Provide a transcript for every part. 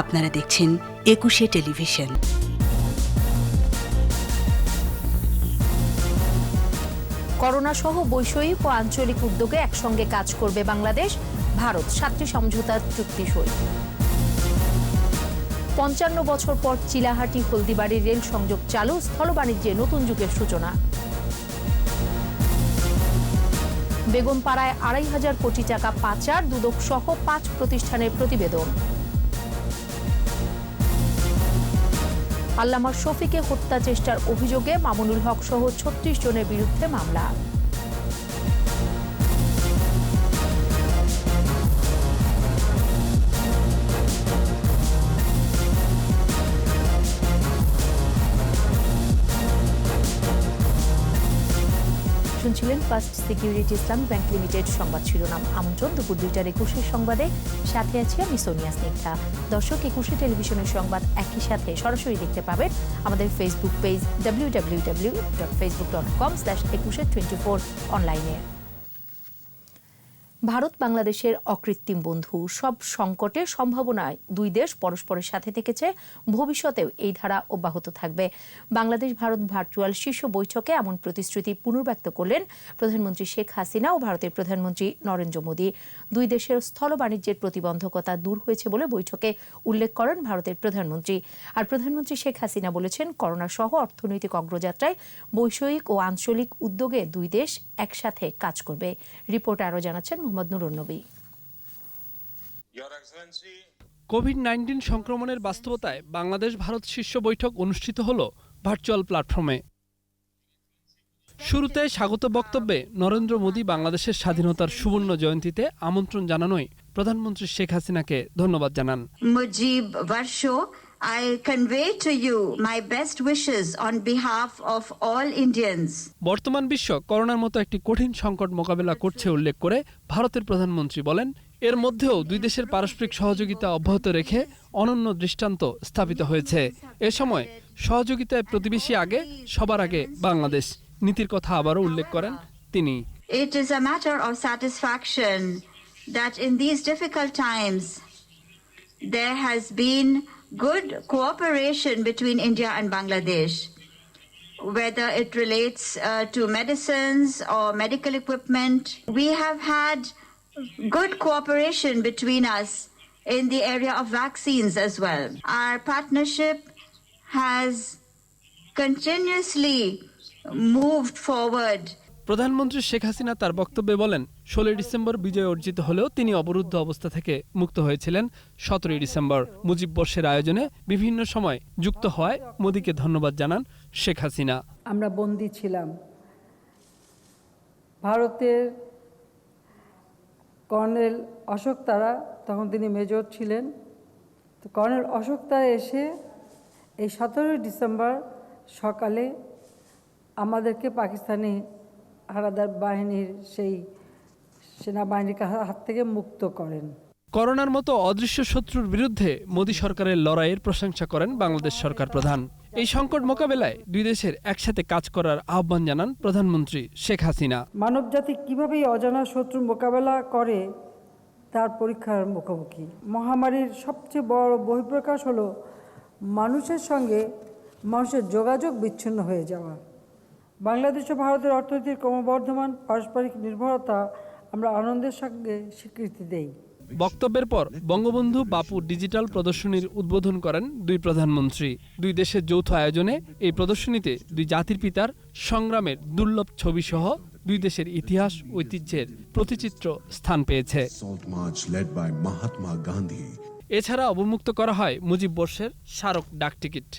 আপনারা দেখছেন একুশে টেলিভিশন। করোনা সহ বৈষয়িক ও আঞ্চলিক উদ্যোগে একসঙ্গে কাজ করবে বাংলাদেশ ভারত 7টি সমঝোতার চুক্তি সই। 55 বছর পর চিলাহাটি হলদিবাড়ি রেল সংযোগ চালু, স্থল বাণিজ্যে নতুন যুগের সূচনা। বেগমপাড়ায় 2,500 কোটি টাকা পাচার, দুদক সহ 5 প্রতিষ্ঠানের প্রতিবেদন। আল্লামা শফিকে হত্যা চেষ্টার অভিযোগে মামুনুল হক সহ 36 জনের বিরুদ্ধে মামলা। শুনছিলেন first security Islamic bank limited সংবাদ শিরোনাম। আমন্ত্রণ দুপুর 2টার 21 সংবাদে, সাথে আছি আমি সোনিয়া স্নিগ্ধা। দর্শক, একুশে টেলিভিশনের সংবাদ একই সাথে সরাসরি দেখতে পাবেন আমাদের ফেসবুক পেজ www.facebook.com/2124 অনলাইনে। ভারত বাংলাদেশের অকৃত্রিম বন্ধু, সব সংকটের সম্ভাবনায় দুই দেশ পরস্পরের সাথে থেকেছে, ভবিষ্যতেও এই ধারা অব্যাহত থাকবে। বাংলাদেশ ভারত ভার্চুয়াল শীর্ষ বৈঠকে এমন প্রতিশ্রুতি পুনর্ব্যক্ত করলেন প্রধানমন্ত্রী শেখ হাসিনা ও ভারতের প্রধানমন্ত্রী নরেন্দ্র মোদী। দুই দেশের স্থল বাণিজ্যের প্রতিবন্ধকতা দূর হয়েছে বলে বৈঠকে উল্লেখ করেন ভারতের প্রধানমন্ত্রী। আর প্রধানমন্ত্রী শেখ হাসিনা বলেছেন, করোনা সহ অর্থনৈতিক অগ্রযাত্রায় বৈষয়িক ও আঞ্চলিক উদ্যোগে দুই দেশ একসাথে কাজ করবে। রিপোর্ট আরও জানাচ্ছেন মোহাম্মদ নুরুন নবী। কোভিড-19 সংক্রমণের বাস্তবতায় বাংলাদেশ ভারত শীর্ষ বৈঠক অনুষ্ঠিত হল ভার্চুয়াল প্ল্যাটফর্মে। শুরুতে স্বাগত বক্তব্যে নরেন্দ্র মোদী বাংলাদেশের স্বাধীনতার সুবর্ণ জয়ন্তীতে আমন্ত্রণ জানানোয় প্রধানমন্ত্রী শেখ হাসিনাকে ধন্যবাদ জানান। মুজিব বর্ষ, I convey to you my best wishes on behalf of all Indians. বর্তমান বিশ্ব করোনার মতো একটি কঠিন সংকট মোকাবেলা করছে উল্লেখ করে ভারতের প্রধানমন্ত্রী বলেন, এর মধ্যেও দুই দেশের পারস্পরিক সহযোগিতা অব্যাহত রেখে অনন্য দৃষ্টান্ত স্থাপিত হয়েছে। এ সময় সহযোগিতায় প্রতিবেশী আগে, সবার আগে বাংলাদেশ নীতির কথা আবারও উল্লেখ করেন তিনি। It is a matter of satisfaction that in these difficult times there has been good cooperation between India and Bangladesh, whether it relates to medicines or medical equipment. We have had good cooperation between us in the area of vaccines as well. Our partnership has continuously moved forward. প্রধানমন্ত্রী শেখ হাসিনা তার বক্তব্যে বলেন, 16 December বিজয় অর্জিত হলেও তিনি অবরুদ্ধ অবস্থা থেকে মুক্ত হয়েছিলেন 17 ডিসেম্বর। মুজিব বর্ষের আয়োজনে বিভিন্ন সময় যুক্ত হওয়ায় মোদীকে ধন্যবাদ জানান শেখ হাসিনা। আমরা বন্দী ছিলাম। ভারতের কর্নেল অশোক তারা, তখন তিনি মেজর ছিলেন, তো কর্নেল অশোক তারা এসে এই 17 ডিসেম্বর সকালে আমাদেরকে পাকিস্তানি হানাদার বাহিনীর সেই সেনাবাহিনীর হাত থেকে মুক্ত করেন। করোনার মতো অদৃশ্য শত্রুর বিরুদ্ধে মোদী সরকারের লড়াইয়ের প্রশংসা করেন বাংলাদেশ সরকার প্রধান। এই সংকট মোকাবেলায় দুই দেশের একসাথে কাজ করার আহ্বান জানান প্রধানমন্ত্রী শেখ হাসিনা। মানবজাতি কিভাবে অজানা শত্রু মোকাবেলা করে তার পরীক্ষার মুখোমুখি। মহামারীর সবচেয়ে বড় বহিঃপ্রকাশ হলো মানুষের সঙ্গে মানুষের যোগাযোগ বিচ্ছিন্ন হয়ে যাওয়া। বাংলাদেশ ও ভারতের অর্থনীতির ক্রমবর্ধমান পারস্পরিক নির্ভরতা আমরা আনন্দের সঙ্গে স্বীকৃতি দেই। বক্তব্যের পর বঙ্গবন্ধু বাপু ডিজিটাল প্রদর্শনীর উদ্বোধন করেন দুই প্রধানমন্ত্রী। দুই দেশের যৌথ আয়োজনে এই প্রদর্শনীতে দুই জাতির পিতার সংগ্রামের দুর্লভ ছবি সহ দুই দেশের ইতিহাস ঐতিহ্যের প্রতিচিত্র স্থান পেয়েছে। এছাড়া অবমুক্ত করা হয় মুজিব বর্ষের স্মারক ডাকটিকিট।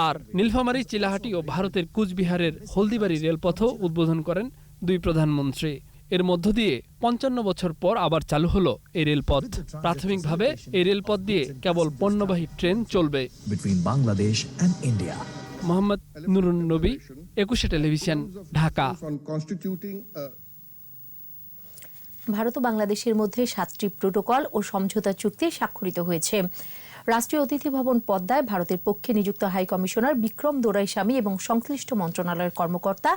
আর নীলফামারী, চিলাহাটি ও ভারতের কুচবিহারের হলদিবাড়ি রেলপথও উদ্বোধন করেন দুই প্রধানমন্ত্রী। এর মধ্য দিয়ে 55 বছর পর আবার চালু হলো এই রেলপথ। প্রাথমিকভাবে এই রেলপথ দিয়ে কেবল পণ্যবাহী ট্রেন চলবে। Bangladesh and India. Mohammad Nurun Nabi, Ekushey television, Dhaka. Bharat ও বাংলাদেশের মধ্যে 7টি প্রোটোকল ও সমঝোতা চুক্তি স্বাক্ষরিত হয়েছে। রাষ্ট্রীয় অতিথি ভবন পদ্মায় ভারতের পক্ষে নিযুক্ত হাই কমিশনার বিক্রম দোরাইস্বামী এবং সংশ্লিষ্ট মন্ত্রণালয়ের কর্মকর্তা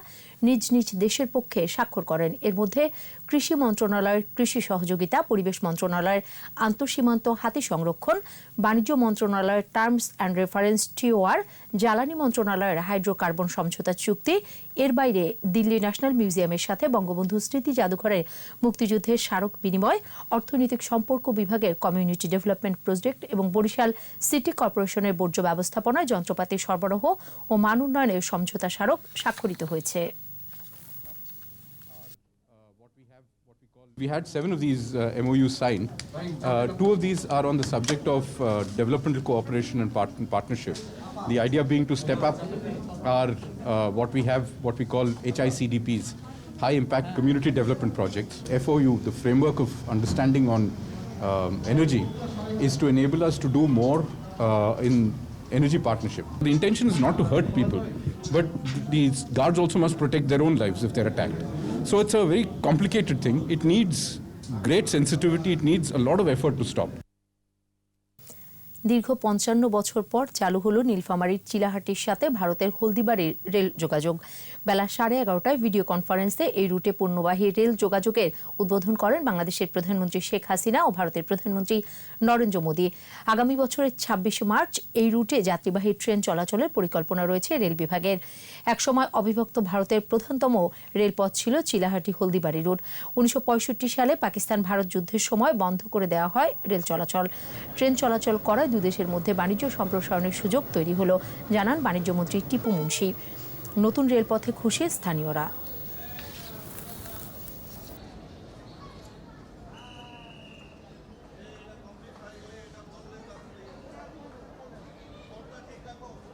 নিজ নিজ দেশের পক্ষে স্বাক্ষর করেন। এর মধ্যে কৃষি মন্ত্রণালয়ের কৃষি সহযোগিতা, পরিবেশ মন্ত্রণালয়ের আন্তঃসীমান্ত হাতি সংরক্ষণ, বাণিজ্য মন্ত্রণালয়ের টার্মস অ্যান্ড রেফারেন্স TOR, জ্বালানি মন্ত্রণালয়ের হাইড্রোকার্বন সমঝোতা চুক্তি। এর বাইরে দিল্লি ন্যাশনাল মিউজিয়ামের সাথে বঙ্গবন্ধু স্মৃতি জাদুঘরের মুক্তিযুদ্ধের স্মারক বিনিময়, অর্থনৈতিক সম্পর্ক বিভাগের কমিউনিটি ডেভেলপমেন্ট প্রজেক্ট এবং বরিশাল সিটি কর্পোরেশনের বর্জ্য ব্যবস্থাপনায় যন্ত্রপাতি সরবরাহ ও মান উন্নয়নের সমঝোতা স্মারক স্বাক্ষরিত হয়েছে। We had 7 of these MOUs signed. 2 of these are on the subject of developmental cooperation and partnership. The idea being to step up our what we call HICDPs, high impact community development projects. FOU, the framework of understanding on energy, is to enable us to do more in energy partnership. The intention is not to hurt people, but these guards also must protect their own lives if they're attacked. So it's a very complicated thing. It needs great sensitivity. It needs a lot of effort to stop. দীর্ঘ 55 বছর পর চালু হলো নীলফামারীর চিলাহাটির সাথে ভারতের হলদিবাড়ির rail যোগাযোগ। বেলা 11:30টায় video কনফারেন্সে এই রুটে পণ্যবাহী রেল যোগাযোগের উদ্বোধন করেন বাংলাদেশের প্রধানমন্ত্রী শেখ হাসিনা ও ভারতের প্রধানমন্ত্রী নরেন্দ্র মোদী। আগামী বছরের 26 মার্চ এই রুটে যাত্রীবাহী ট্রেন চলাচলের পরিকল্পনা রয়েছে রেল বিভাগের। একসময় অবিভক্ত ভারতের প্রধানতম রেলপথ ছিল চিলাহাটি হলদিবাড়ি রুট। 1965 সালে পাকিস্তান ভারত যুদ্ধের সময় বন্ধ করে দেওয়া হয় রেল চলাচল। ট্রেন চলাচল করায় দুই দেশের মধ্যে বাণিজ্য সম্প্রসারণের সুযোগ তৈরি হলো, জানান বাণিজ্যমন্ত্রী টিপু মুন্সি। নতুন রেলপথে খুশি স্থানীয়রা।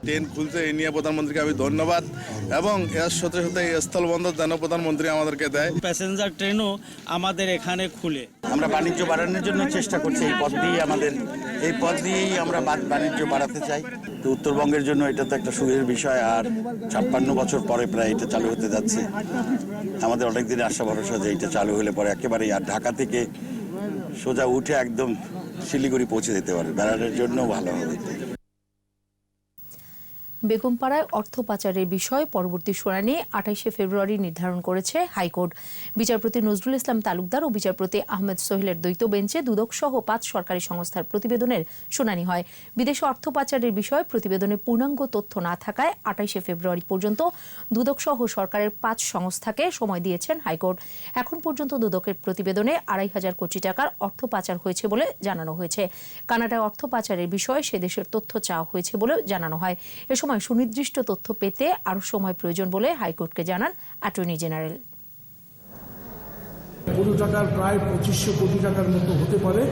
ট্রেন খুলছে এই নিয়ে প্রধানমন্ত্রীকে আমি ধন্যবাদ, এবং এর সাথে সাথে স্থলবন্দর যেন প্রধানমন্ত্রী আমাদেরকে দেয়। প্যাসেঞ্জার ট্রেনও আমাদের এখানে খুলে আমরা বাণিজ্য বাড়ানোর জন্য চেষ্টা করছি। এই পথ দিয়েই আমরা বাণিজ্য বাড়াতে চাই। তো উত্তরবঙ্গের জন্য এটা তো একটা সুখের বিষয়, আর 56 বছর পরে প্রায় এটা চালু হতে যাচ্ছে। আমাদের অনেক দিনের আশা ভরসা যে এটা চালু হলে পরে একেবারেই আর ঢাকা থেকে সোজা উঠে একদম শিলিগুড়ি পৌঁছে যেতে পারে, বেড়ানোর জন্য ভালো হবে। বেগমপাড়ায় অর্থ পাচারের বিষয়ে পরবর্তী শুনানি 28 ফেব্রুয়ারি নির্ধারণ করেছে হাইকোর্ট। বিচারপতি নজরুল ইসলাম তালুকদার ও বিচারপতি আহমেদ সোহেলের দ্বৈত বেঞ্চে দুদক সহ 5 সরকারি সংস্থার প্রতিবেদনের শুনানি হয়। বিদেশে অর্থ পাচারের বিষয়ে প্রতিবেদনে পূর্ণাঙ্গ তথ্য না থাকায় 28 ফেব্রুয়ারি পর্যন্ত দুদক সহ সরকারের 5 সংস্থাকে সময় দিয়েছেন হাইকোর্ট। এখন পর্যন্ত দুদকের প্রতিবেদনে 2,500 কোটি টাকার অর্থ পাচার হয়েছে বলে জানানো হয়েছে। কানাডায় অর্থ পাচারের বিষয়ে সে দেশের তথ্য চাওয়া হয়েছে বলে জানানো হয়। এ সময় সুনির্দিষ্ট তথ্য পেতে আরও সময় প্রয়োজন বলে হাইকোর্টকে জানান অ্যাটর্নি জেনারেল। পুরো টাকার প্রায় 2500 কোটি টাকার মতো হতে পারে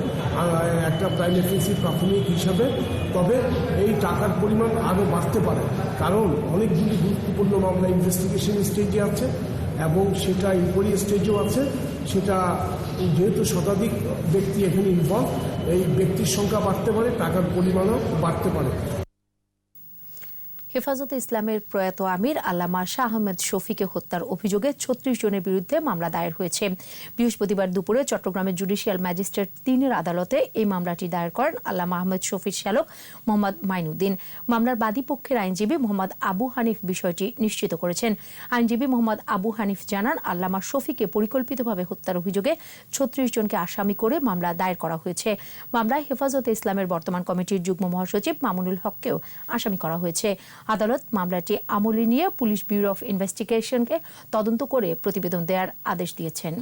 একটা প্রাইমারি প্রাথমিক হিসাবে। তবে এই টাকার পরিমাণ আরও বাড়তে পারে, কারণ অনেকগুলি গুরুত্বপূর্ণ মামলা ইনভেস্টিগেশন স্টেজে আছে এবং সেটা ইনকোয়ারি স্টেজেও আছে। সেটা যেহেতু শতাধিক ব্যক্তি এখানে ইনভলভ, এই ব্যক্তির সংখ্যা বাড়তে পারে, টাকার পরিমাণও বাড়তে পারে। হেফাজতে ইসলামের প্রয়াত আমির আল্লামা শাহ আহমেদ শফিকে হত্যার অভিযোগে 36 জনের বিরুদ্ধে মামলা দায়ের হয়েছে। বৃহস্পতিবার দুপুরে চট্টগ্রামের জুডিশিয়াল ম্যাজিস্ট্রেট 3-এর আদালতে এই মামলাটি দায়ের করেন আল্লামা আহমেদ শফির শ্যালক মোহাম্মদ মাইনুদ্দিন। মামলার বাদী পক্ষের আইনজীবী মোহাম্মদ আবু হানিফ বিষয়টি নিশ্চিত করেছেন। আইনজীবী মোহাম্মদ আবু হানিফ জানান, আল্লামা শফিকে পরিকল্পিতভাবে হত্যার অভিযোগে 36 জনকে আসামি করে মামলা দায়ের করা হয়েছে। মামলায় হেফাজতে ইসলামের বর্তমান কমিটির যুগ্ম মহাসচিব মামুনুল হককেও আসামি করা হয়েছে। আদালত মামলাটি আমলে নিয়ে পুলিশ ব্যুরো অফ ইনভেস্টিগেশনকে তদন্ত করে প্রতিবেদন দেওয়ার আদেশ দিয়েছেন।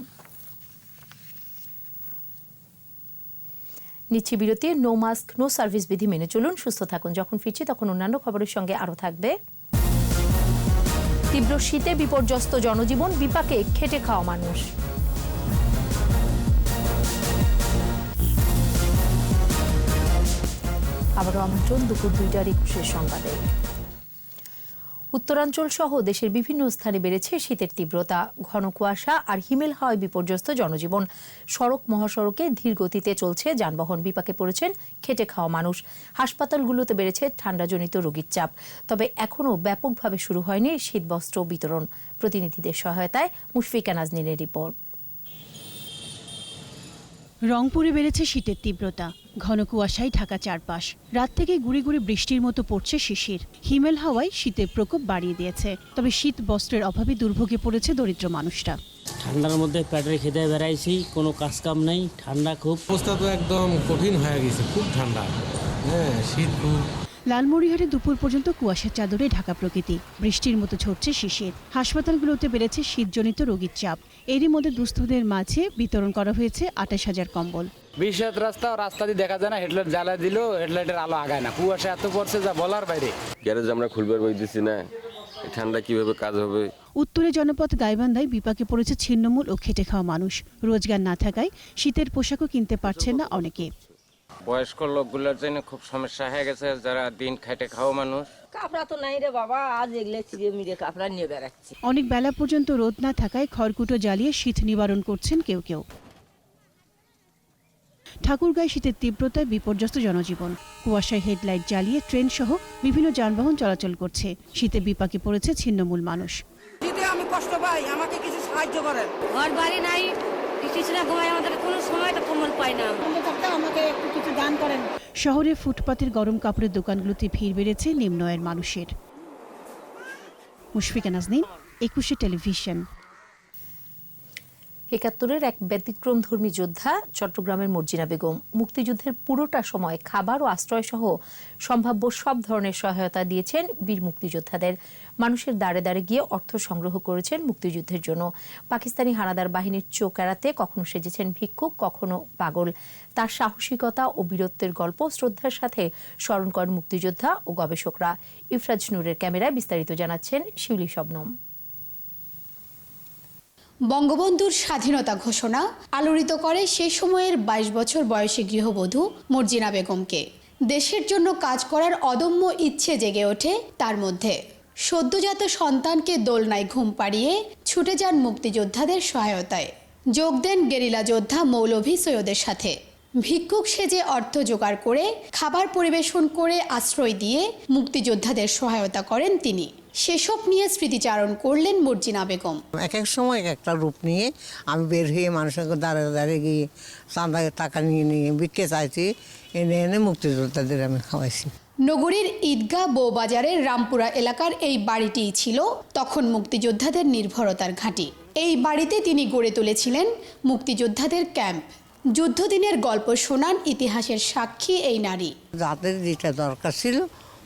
নিচ্ছি বিরতি। নো মাস্ক নো সার্ভিস বিধি মেনে চলুন, সুস্থ থাকুন। যখন ফিরছি তখন অন্যান্য খবরের সঙ্গে আরও থাকবে। তীব্র শীতে বিপর্যস্ত জনজীবন, বিপাকে খেটে খাওয়া মানুষ। আবারও আমন্ত্রণ দুপুর 2টার 21 সংবাদে। উত্তরাঞ্চল সহ দেশের বিভিন্ন স্থানে বেড়েছে শীতের তীব্রতা। ঘন কুয়াশা আর হিমেল হাওয়ায় বিপর্যস্ত জনজীবন। সড়ক মহাসড়কে ধীর গতিতে চলছে যানবাহন, বিপাকে পড়েছেন খেটে খাওয়া মানুষ। হাসপাতালগুলোতে বেড়েছে ঠান্ডাজনিত রোগীর চাপ। তবে এখনও ব্যাপকভাবে শুরু হয়নি শীতবস্ত্র বিতরণ। প্রতিনিধিদের সহায়তায় মুশফিকা নাজনীনের রিপোর্ট। রংপুরে বেড়েছে শীতের তীব্রতা। ঘন কুয়াশায় ঢাকা চারপাশ। রাত থেকে গুড়ি গুড়ি বৃষ্টির মতো পড়ছে শিশির। হিমেল হাওয়ায় শীতের প্রকোপ বাড়িয়ে দিয়েছে। তবে শীত বস্ত্রের অভাবে দুর্ভোগে পড়েছে দরিদ্র মানুষরা। ঠান্ডার মধ্যে পেটের খিদে বেড়াইছি, কোনো কাজ কাম নাই, ঠান্ডা খুব। অবস্থা তো একদম কঠিন হয়ে গেছে, খুব ঠান্ডা, হ্যাঁ শীত খুব। লালমনিরহাটে দুপুর পর্যন্ত কুয়াশার চাদরে ঢাকা প্রকৃতি। বৃষ্টির মতো ঝরছে শিশির। হাসপাতালগুলোতে বেড়েছে শীতজনিত রোগীর চাপ। এরই মধ্যে দুস্থদের মাঝে বিতরণ করা হয়েছে 28,000 কম্বল। বিশাদ রাস্তা দিয়ে দেখা যায় না, হেডলাইট জ্বালা দিল, হেডলাইটের আলো আগায় না। কুয়াশা এত পড়ছে যা বলার বাইরে। গ্যারেজ আমরা খুলবার বইতেছি না, ঠান্ডা কিভাবে কাজ হবে। উত্তরে জনপদ গাইবান্ধায় বিপাকে পড়েছে ছিন্নমূল ও খেটে খাওয়া মানুষ। রোজগার না থাকায় শীতের পোশাকও কিনতে পারছেন না অনেকে। বয়স্ক লোকগুলোর জন্য খুব সমস্যা হয়ে গেছে, যারা দিন খেটে খাওয়া মানুষ। কাপড়া তো নাই রে বাবা, আজ এগুলো চিড়ে মিড়ে কাপড়া নিয়ে বেড়াচ্ছি। অনেক বেলা পর্যন্ত রোদ না থাকায় খড়কুটো জ্বালিয়ে শীত নিবারণ করছেন কেউ কেউ। ঠাকুরগাঁয় শীতের তীব্রতায় বিপর্যস্ত জনজীবন। কুয়াশায় হেডলাইট জ্বালিয়ে ট্রেন সহ বিভিন্ন যানবাহন চলাচল করছে। শীতে বিপাকে পড়েছে ছিন্নমূল মানুষ। শীতে আমি কষ্ট পাই, আমাকে কিছু সাহায্য করেন। ঘর বাড়ি নাই, আমাদের কোনো সময় তো কম্বল পাই না, আমাকে একটু কিছু দান করেন। শহরে ফুটপাতের গরম কাপড়ের দোকানগুলোতে ভিড় বেড়েছে নিম্ন আয়ের মানুষের। মুশফিকা নাজনীন, 21 টেলিভিশন। ৭১-এর এক ব্যতিক্রমধর্মী যোদ্ধা চট্টগ্রামের মর্জিনা বেগম মুক্তিযুদ্ধের পুরোটা সময় খাবার ও আশ্রয় সহ সম্ভাব্য সব ধরনের সহায়তা দিয়েছেন বীর মুক্তিযোদ্ধাদের। মানুষের দাঁড়ে দাঁড়ে গিয়ে অর্থ সংগ্রহ করেছেন মুক্তিযুদ্ধের জন্য। পাকিস্তানি হানাদার বাহিনীর চোখ এড়াতে কখনো সেজেছেন ভিক্ষুক, কখনো পাগল। তার সাহসিকতা ও বীরত্বের গল্প শ্রদ্ধার সাথে স্মরণ করেন মুক্তিযোদ্ধা ও গবেষকরা। ইফরাজ নূরের ক্যামেরায় বিস্তারিত জানাচ্ছেন শিউলি শবনম। বঙ্গবন্ধুর স্বাধীনতা ঘোষণা আলোড়িত করে সে সময়ের 22 বছর বয়সী গৃহবধূ মর্জিনা বেগমকে। দেশের জন্য কাজ করার অদম্য ইচ্ছে জেগে ওঠে তার মধ্যে। সদ্যজাত সন্তানকে দোলনায় ঘুম পাড়িয়ে ছুটে যান মুক্তিযোদ্ধাদের সহায়তায়। যোগ দেন গেরিলা যোদ্ধা মৌলভী সৈয়দের সাথে। ভিক্ষুক সেজে অর্থ জোগাড় করে খাবার পরিবেশন করে আশ্রয় দিয়ে মুক্তিযোদ্ধাদের সহায়তা করেন তিনি। সেসব নিয়ে স্মৃতিচারণ করলেন মর্জিনা বেগম। এক এক সময় এক একটা রূপ নিয়ে আমি বের হয়ে মানুষের দাঁড়িয়ে দাঁড়িয়ে গিয়ে চাঁদায় টাকা নিয়ে নিয়ে বিক্রি চাইছি, এনে এনে মুক্তিযোদ্ধাদের আমি খাওয়াইছি। নগরীর ঈদগাহ বৌবাজারের রামপুরা এলাকার এই বাড়িটিই ছিল তখন মুক্তিযোদ্ধাদের নির্ভরতার ঘাঁটি। এই বাড়িতে তিনি গড়ে তুলেছিলেন মুক্তিযোদ্ধাদের ক্যাম্প। যুদ্ধদিনের গল্প শোনান ইতিহাসের সাক্ষী এই নারী। যাদের যেটা দরকার ছিল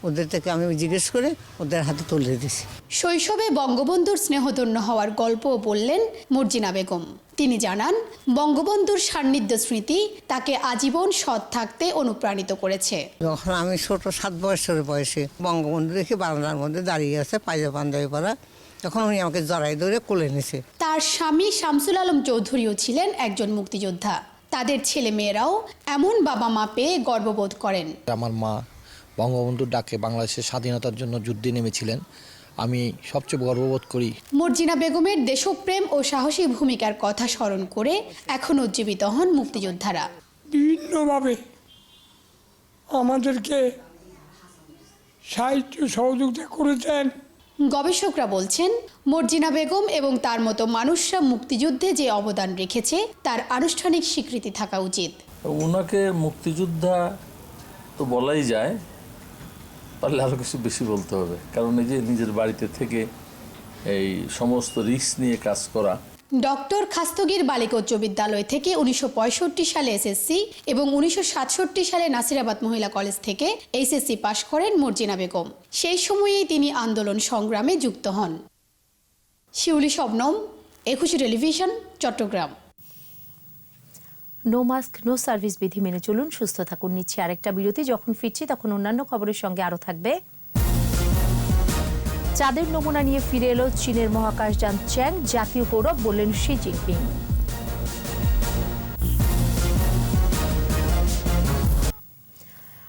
ওদের থেকে আমি জিজ্ঞেস করে ওদের হাতে তুলে দিয়েছি। শৈশবে বঙ্গবন্ধুর স্নেহধন্য হওয়ার গল্পও বললেন মর্জিনা বেগম। তিনি জানান, বঙ্গবন্ধুর সান্নিধ্য স্মৃতি তাকে আজীবন সৎ থাকতে অনুপ্রাণিত করেছে। যখন আমি ছোট 7 বছরের বয়সে বঙ্গবন্ধু দেখে বারান্দার মধ্যে দাঁড়িয়ে আছে, পায়জা পাঞ্জাবি পরা, তখন উনি আমাকে জড়াই ধরে কোলে নিয়েছে। তার স্বামী শামসুল আলম চৌধুরীও ছিলেন একজন মুক্তিযোদ্ধা। তাদের ছেলে মেয়েরাও এমন বাবা মা পেয়ে গর্ববোধ করেন। আমার মা বঙ্গবন্ধুর ডাকে বাংলাদেশের স্বাধীনতার জন্য যুদ্ধে নেমেছিলেন, আমি সবচেয়ে গর্ববোধ করি। মর্জিনা বেগমের দেশপ্রেম ও সাহসী ভূমিকার কথা স্মরণ করে এখন উজ্জীবিত হন মুক্তিযোদ্ধারা। বিভিন্নভাবে আমাদেরকে সাহায্য সহযোগিতা করেছেন। গবেষকরা বলছেন, মর্জিনা বেগম এবং তার মতো মানুষরা মুক্তিযুদ্ধে যে অবদান রেখেছে তার আনুষ্ঠানিক স্বীকৃতি থাকা উচিত। ওনাকে মুক্তিযোদ্ধা তো বলাই যায়, পারলে আরও কিছু বেশি বলতে হবে, কারণ এই যে নিজের বাড়িতে থেকে এই সমস্ত রিস্ক নিয়ে কাজ করা। ডক্টর খাস্তগীর বালিকা উচ্চ বিদ্যালয় থেকে 1965 সালে এসএসসি এবং 1967 সালে নাসিরাবাদ মহিলা কলেজ থেকে এইচএসসি পাশ করেন মর্জিনা বেগম। সেই সময়েই তিনি আন্দোলন সংগ্রামে যুক্ত হন। Shiuli Shabnam, 21 television, Chattogram. No mask no service বিধি মেনে চলুন, সুস্থ থাকুন। নিচ্ছি আরেকটা বিরতি। যখন ফিরছি তখন অন্যান্য খবরের সঙ্গে আরও থাকবে। চাঁদের নমুনা নিয়ে ফিরে এলো চীনের মহাকাশযান চ্যাং, জাতীয় গৌরব বললেন শি জিনপিং।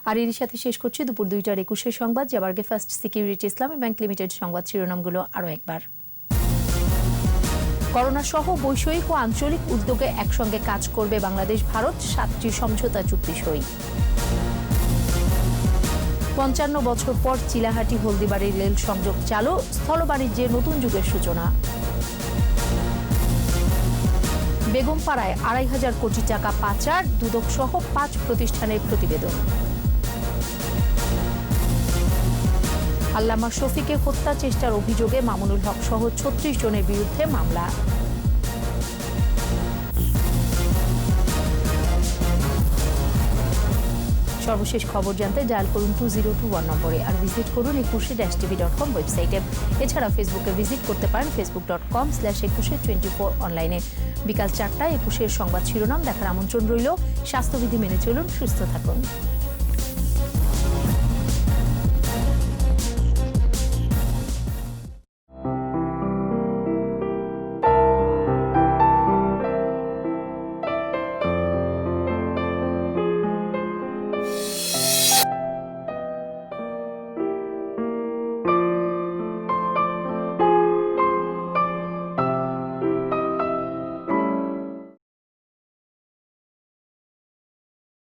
আর এরই সাথে শেষ করছি দুপুর 2টার 21 সংবাদ। যাবার আগে ফার্স্ট সিকিউরিটি ইসলামী ব্যাংক লিমিটেড সংবাদ শিরোনামগুলো আরও একবার। করোনা সহ বৈষয়িক ও আঞ্চলিক উদ্যোগে একসঙ্গে কাজ করবে বাংলাদেশ ভারত, 7টি সমঝোতা চুক্তি সই। 55 বছর পর চিলাহাটি হলদিবাড়ি রেল সংযোগ চালু, স্থল বাণিজ্যে নতুন যুগের সূচনা। বেগমপাড়ায় ২৫০০ কোটি টাকা পাচার, দুদক সহ ৫ প্রতিষ্ঠানের প্রতিবেদন। আল্লামা শফিকে হত্যা চেষ্টার অভিযোগে মামুনুল হক সহ ৩৬ জনের বিরুদ্ধে মামলা। সর্বশেষ খবর জানতে ডায়াল করুন 2021 নম্বরে, আর ভিজিট করুন eকুশে-tv.com ওয়েবসাইটে। এছাড়া ফেসবুকে ভিজিট করতে পারেন facebook.com/eকুশে24 অনলাইনে। বিকাল ৪টায় একুশের সংবাদ শিরোনাম দেখার আমন্ত্রণ রইল। স্বাস্থ্যবিধি মেনে চলুন, সুস্থ থাকুন।